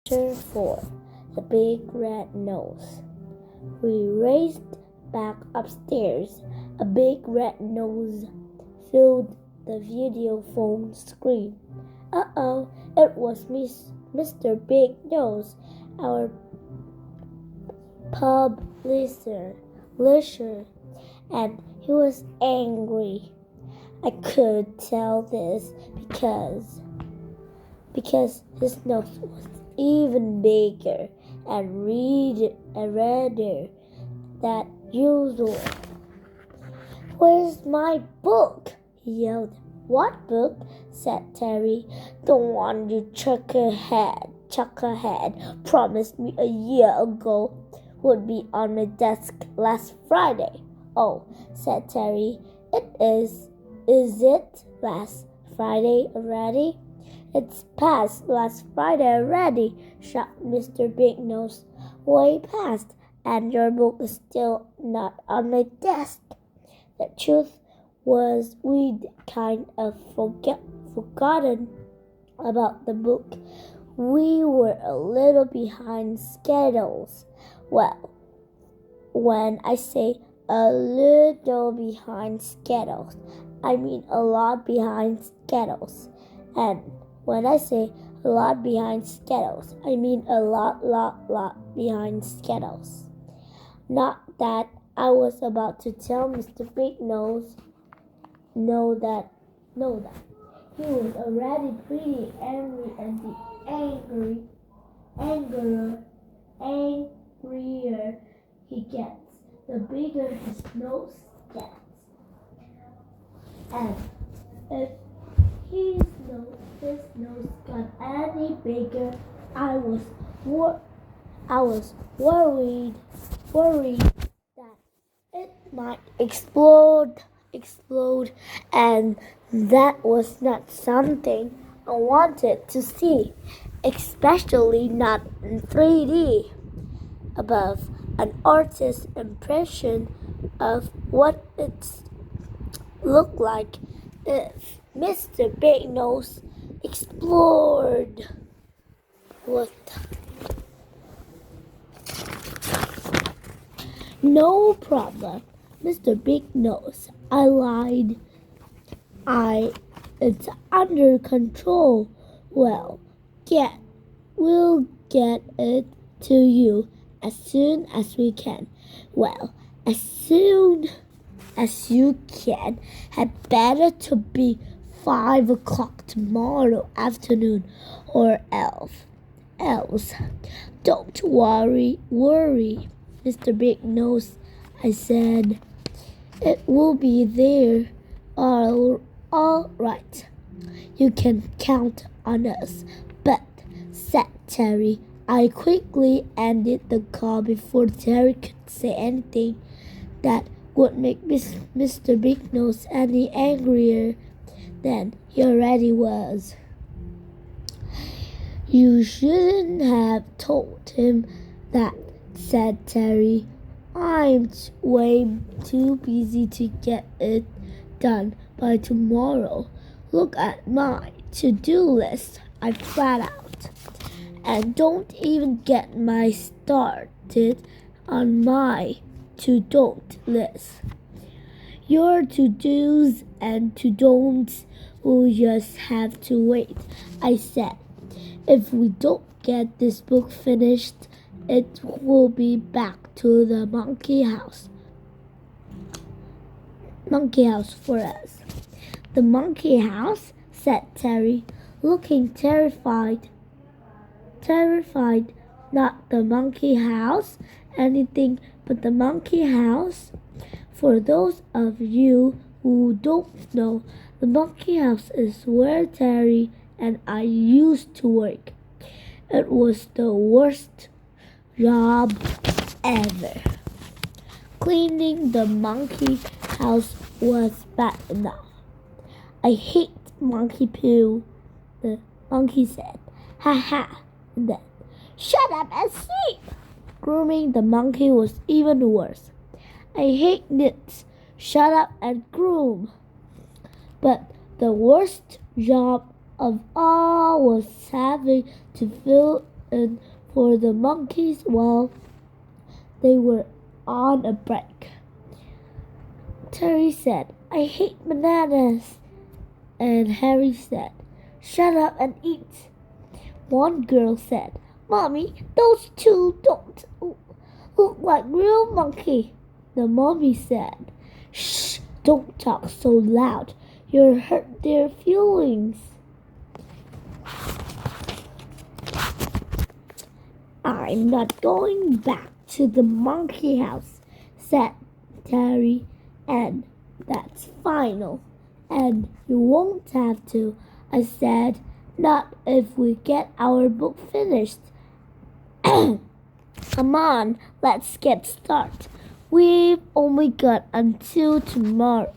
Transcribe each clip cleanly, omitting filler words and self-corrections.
Chapter 4 The Big Red Nose. We raced back upstairs. A big red nose filled the video phone screen. Uh-oh, it was Mr. Big Nose, our publisher, and he was angry. I could tell this because his nose was even bigger and redder than usual. "Where's my book?" he yelled. "What book?" said Terry. "The one you chucklehead promised me a year ago would be on my desk last Friday." "Oh," said Terry. Is it last Friday already?" "It's past last Friday already," shouted Mr. Big Nose. "Way past, and your book is still not on my desk." The truth was we'd kind of forgotten about the book. We were a little behind schedules. Well, when I say a little behind schedules, I mean a lot behind schedules. And when I say a lot behind schedules, I mean a lot behind schedules. Not that I was about to tell Mr. Big Nose know that. He was already pretty angry, and the angrier he gets, the bigger his nose gets. And if his nose got any bigger, I was worried that it might explode, and that was not something I wanted to see, especially not in 3D. Above, an artist's impression of what it looked like if Mr. Big Nose explored. "No problem, Mr. Big Nose," I lied. It's under control. We'll get it to you as soon as we can." "Well, as soon as you can had better to be 5 o'clock tomorrow afternoon, or else. Don't worry, Mr. Big Nose," I said. "It will be there all right. You can count on us." "But," said Terry. I quickly ended the call before Terry could say anything that would make Mr. Big Nose any angrier than he already was. "You shouldn't have told him that," said Terry. "I'm way too busy to get it done by tomorrow. Look at my to-do list," I flat out. "And don't even get me started on my to-don't list. Your to-dos and to-don'ts will just have to wait," I said. "If we don't get this book finished, it will be back to the monkey house for us." "The monkey house?" said Terry, looking terrified. "Not the monkey house, anything but the monkey house. For those of you who don't know, the monkey house is where Terry and I used to work. It was the worst job ever. Cleaning the monkey house was bad enough." "I hate monkey poo," the monkey said. "Ha ha." And then, "Shut up and sleep." Grooming the monkey was even worse. "I hate nits. Shut up and groom." But the worst job of all was having to fill in for the monkeys while they were on a break. Terry said, "I hate bananas." And Harry said, "Shut up and eat." One girl said, "Mommy, those two don't look like real monkey." The mommy said, "Shh, don't talk so loud. You'll hurt their feelings." "I'm not going back to the monkey house," said Terry, "and that's final. And you won't have to," I said, "not if we get our book finished." "Come on, let's get started. We've only got until tomorrow."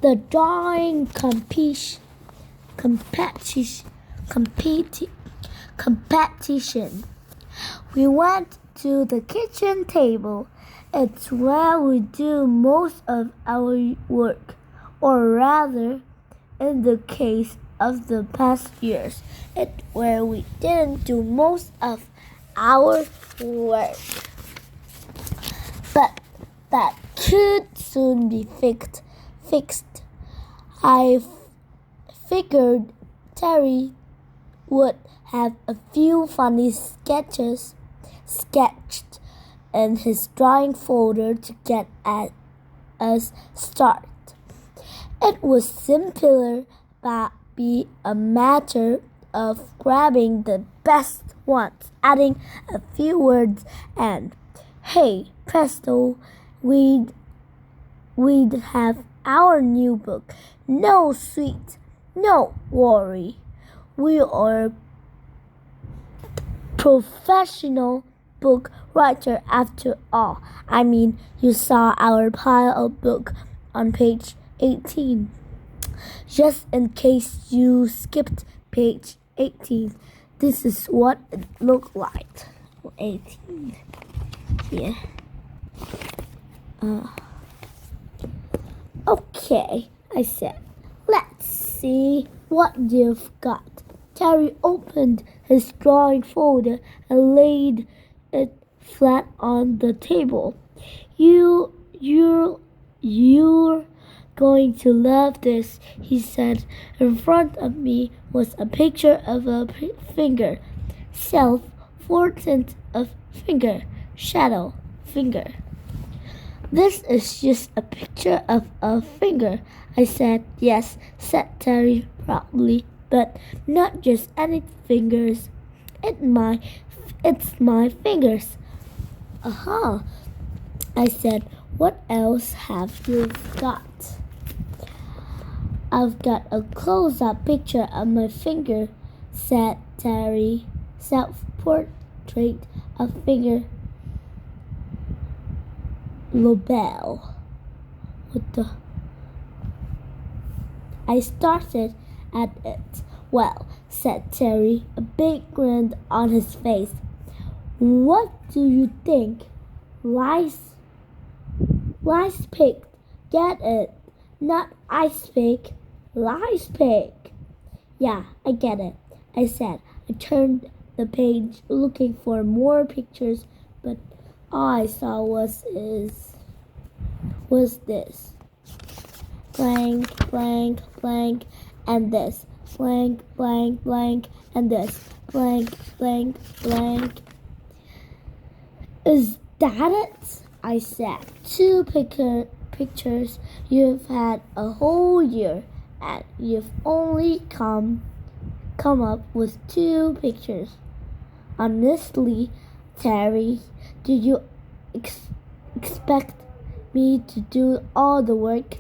The drawing competition. We went to the kitchen table. It's where we do most of our work, or rather, in the case of the past years, it's where we didn't do most of our work. But that could soon be fixed. I figured Terry would have a few funny sketched in his drawing folder to get at us started. It would simply be a matter of grabbing the best ones, adding a few words, and hey, presto, we'd have our new book. No sweat, no worry. We are professional book writer after all. I mean, you saw our pile of book on page 18. Just in case you skipped page 18, this is what it looked like. 18. Yeah. Okay, I said. Let's see what you've got. Terry opened his drawing folder and laid it flat on the table. You're going to love this," he said. In front of me was a picture of a finger. Self-portrait of finger. Shadow. Finger. "This is just a picture of a finger," I said. "Yes," said Terry proudly, "but not just any fingers. It's my fingers." "Uh-huh," I said. "What else have you got?" "I've got a close-up picture of my finger," said Terry. "Self-portrait of finger. Lobel." What the? I started at it. "Well," said Terry, a big grin on his face. "What do you think? Lice pick. Get it? Not ice pick. Lice pick." "Yeah, I get it," I said. I turned the page looking for more pictures, but all I saw was this. Blank, blank, blank, and this. Blank, blank, blank, and this. Blank, blank, blank. "Is that it?" I said. "Two pictures. You've had a whole year, and you've only come up with 2 pictures. Honestly, Terry, did you expect me to do all the work?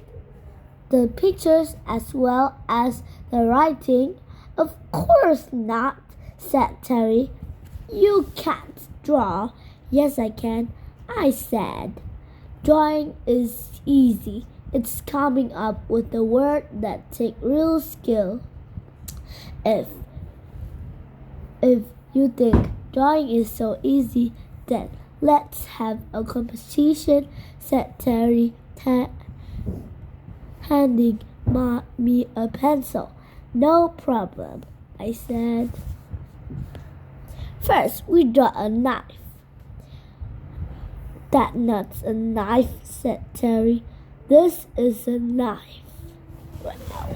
The pictures as well as the writing?" "Of course not," said Terry. "You can't draw." "Yes, I can," I said. "Drawing is easy. It's coming up with the word that takes real skill. If you think drawing is so easy, then let's have a competition," said Terry, handing me a pencil. "No problem," I said. First, we draw a knife. That's not a knife, said Terry. This is a knife. Wow.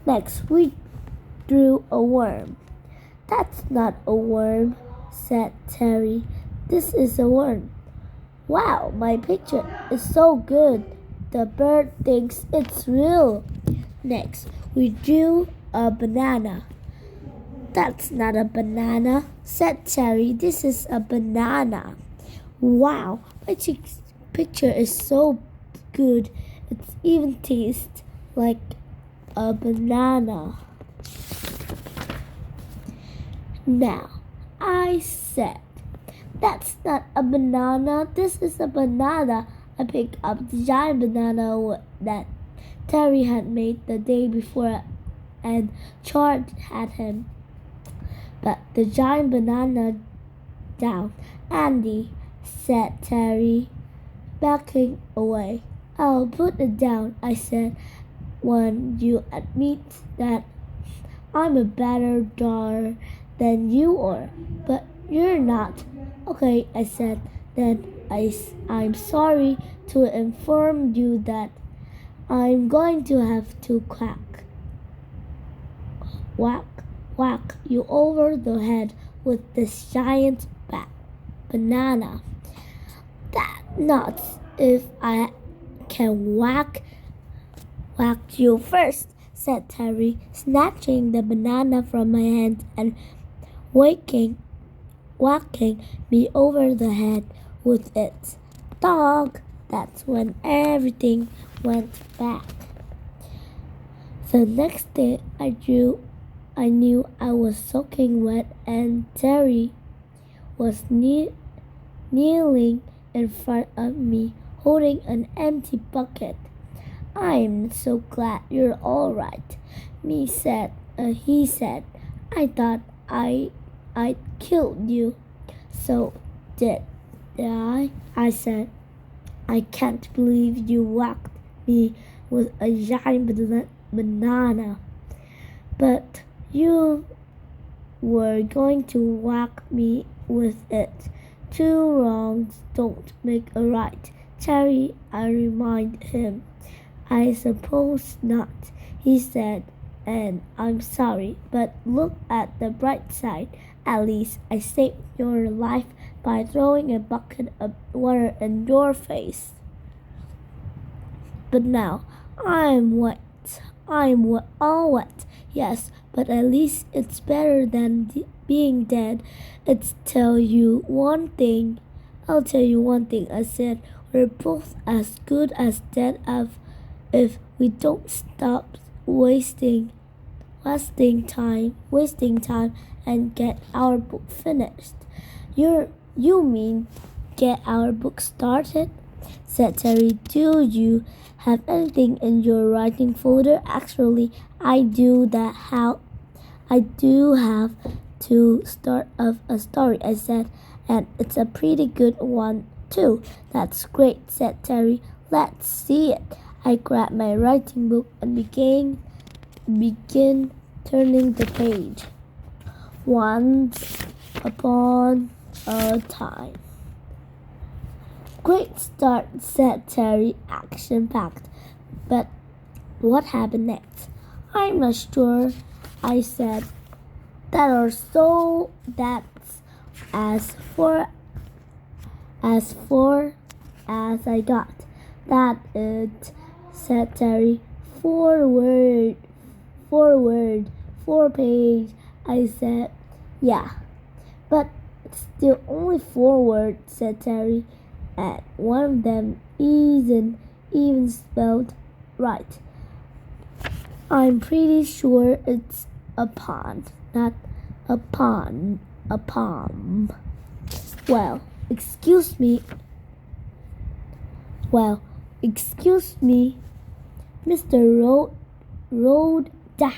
Next, we drew a worm. That's not a worm, said Terry. This is a worm. Wow, my picture is so good. The bird thinks it's real. Next, we drew a banana. That's not a banana, said Terry. This is a banana. Wow, my picture is so good. It even tastes like a banana. Now, I said, that's not a banana. This is a banana. I picked up the giant banana that Terry had made the day before and charged at him. But the giant banana down. Andy, said Terry, backing away. I'll put it down, I said, when you admit that I'm a better drawer than you are. But you're not. Okay, I said, then I'm sorry to inform you that I'm going to have to whack you over the head with this giant banana. That's nuts. If I can whack you first, said Terry, snatching the banana from my hand and whacking me over the head with it. Dog! That's when everything went back. The next day I knew I was soaking wet and Terry was kneeling in front of me holding an empty bucket. I'm so glad you're all right, he said. I thought I'd killed you. So did I? I said, I can't believe you whacked me with a giant banana. But you were going to whack me with it. Two wrongs don't make a right, Terry, I reminded him. I suppose not, he said, and I'm sorry, but look at the bright side. At least I saved your life by throwing a bucket of water in your face. But now I'm wet. All wet. Yes, but at least it's better than being dead. I'll tell you one thing, I said. We're both as good as dead if we don't stop wasting time and get our book finished. You mean get our book started? Said Terry. Do you have anything in your writing folder? Actually, I do have to start off a story, I said, and it's a pretty good one too. That's great, said Terry. Let's see it. I grabbed my writing book and began turning the page. Once upon a time. Great start, said Terry, action-packed. But what happened next? I'm not sure, I said. That's as far as I got. That it, said Terry. 4 page, I said. Yeah, but it's still only 4 words, said Terry, and one of them isn't even spelled right. I'm pretty sure it's a pond, not a pond, a palm. Well, excuse me, Mr. Roda,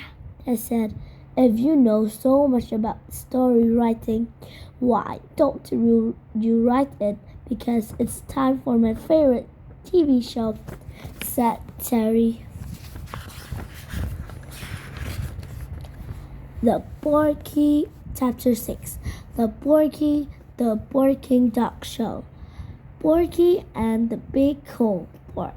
I said. If you know so much about story writing, why don't you write it? Because it's time for my favorite TV show, said Terry. Chapter 6. The Barking Dog Show. Porky and the Big Coal Bark.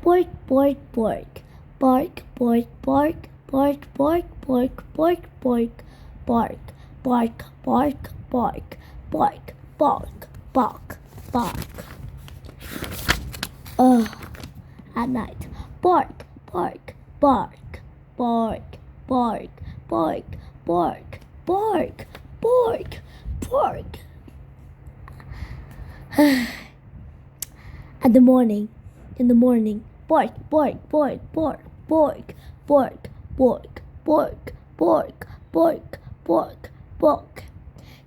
Bark, bark, bark. Bark, bark, bark. Bark, bark, bark, bark, bark. Bark, bark, bark, bark. Bark, bark, bark, bark. At night. Bark, bark, bark. Bark, bark, bark, bark, bark, bark, bark. In the morning, bark, bark, bark, bark, bark, bark, bark, bark, bark, bark, bark, bark.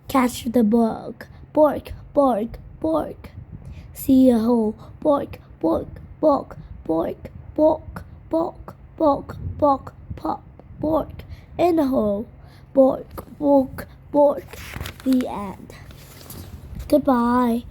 Catch the bug, bark, bark, bark. See a hole, bark, bark, bark, bark, bark, bark, bark, bark, pop, bark. In the hole, bark, bark, bark. The end. Goodbye.